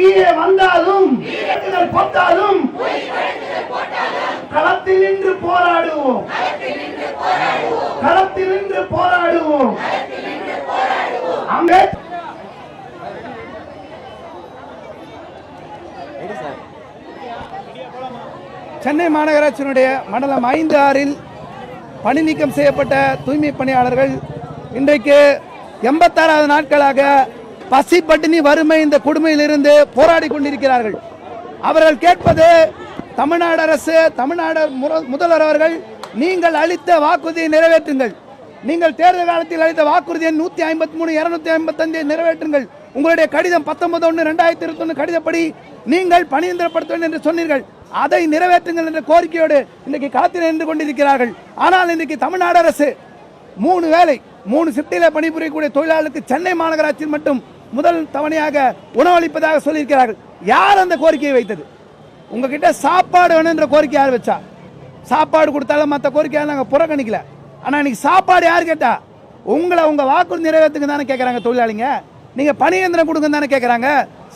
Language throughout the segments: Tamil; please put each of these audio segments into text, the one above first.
எங்கே வந்தாலும் போட்டாலும் களத்தில் நின்று போராடுவோம், களத்தில் நின்று போராடுவோம். சென்னை மாநகராட்சியினுடைய மண்டலம் 5-6 பணி நீக்கம் செய்யப்பட்ட தூய்மை பணியாளர்கள் இன்றைக்கு 86வது நாட்களாக பசி பட்டினி வறுமை இந்த கொடுமையிலிருந்து போராடி கொண்டிருக்கிறார்கள். அவர்கள் கேட்பது தமிழ்நாடு அரசு, தமிழ்நாடு முதல்வர் அவர்கள், நீங்கள் அளித்த வாக்குறுதியை நிறைவேற்றுங்கள். நீங்கள் தேர்தல் காலத்தில் அளித்த வாக்குறுதியை 153, 255 நிறைவேற்றுங்கள். உங்களுடைய கடிதம் 19/1/2021 கடிதப்படி நீங்கள் பணியந்திரப்படுத்த என்று சொன்னீர்கள். அதை நிறைவேற்றுங்கள் என்ற கோரிக்கையோடு இன்றைக்கு களத்தில் நின்று கொண்டிருக்கிறார்கள். ஆனால் இன்றைக்கு தமிழ்நாடு அரசு 3 வேளை 3 ஷிப்டில பணிபுரியக்கூடிய தொழிலாளர்களுக்கு சென்னை மாநகராட்சியில் மட்டும் முதல் தவணையாக உணவளிப்பதாக சொல்லியிருக்கிறார்கள். யார் அந்த கோரிக்கையை வைத்தது? உங்ககிட்ட சாப்பாடு வேணும் என்ற கோரிக்கை யார் வச்சா? சாப்பாடு கொடுத்தாலும் மற்ற கோரிக்கையை நாங்கள் புறக்கணிக்கல. ஆனால் இன்னைக்கு சாப்பாடு யார் கேட்டா? உங்களை உங்க வாக்குறுதி நிறைவேற்றுங்க தானே கேட்கறாங்க தொழிலாளிங்க. நீங்க பணியந்திரம் கொடுங்க தானே கேட்கறாங்க,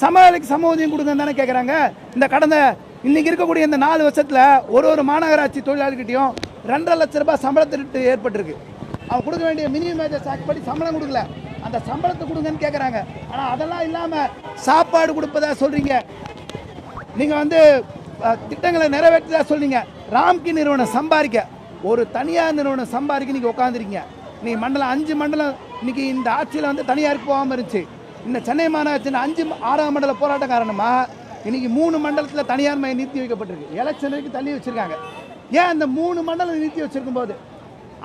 சமவேலைக்கு சமூதியம் கொடுங்க தானே கேட்கறாங்க. இந்த கடந்த இன்னைக்கு இருக்கக்கூடிய இந்த 4 வருஷத்துல ஒரு மாநகராட்சி தொழிலாளிகிட்டையும் 2.5 லட்சம் ரூபாய் சம்பளத்திட்டு ஏற்பட்டிருக்கு. அவங்க கொடுக்க வேண்டிய மினிமம் வேஜஸ் ஆக்ட் படி சம்பளம் கொடுக்கல, அந்த சம்பளத்தை கொடுங்கன்னு கேட்கறாங்க. ஆனா அதெல்லாம் இல்லாம சாப்பாடு கொடுப்பதா சொல்றீங்க. நீங்க திட்டங்களை நிறைவேற்றதா சொல்றீங்க. ராம்கி நிறுவனம் சம்பாதிக்க, ஒரு தனியார் நிறுவனம் சம்பாதிக்க நீங்க உட்காந்துருக்கீங்க. நீங்க மண்டலம் 5 மண்டலம் இன்னைக்கு இந்த ஆட்சியில தனியாருக்கு போகாம இருந்துச்சு. இந்த சென்னை மாநகராட்சி 5-6 மண்டல போராட்டம் காரணமா இன்னைக்கு 3 மண்டலத்தில் தனியார் மையம் நிறுத்தி வைக்கப்பட்டிருக்கு. எலெக்ஷனுக்கு தள்ளி வச்சிருக்காங்க. ஏன் அந்த 3 மண்டலம் நிறுத்தி வச்சிருக்கும் போது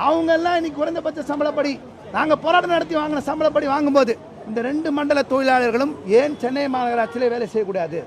அவங்க எல்லாம் இன்னைக்கு குறைந்தபட்ச சம்பளப்படி நாங்க போராட்டம் நடத்தி வாங்கின சம்பளப்படி வாங்கும்போது இந்த 2 மண்டல தொழிலாளர்களும் ஏன் சென்னை மாநகராட்சியிலே வேலை செய்யக்கூடாது?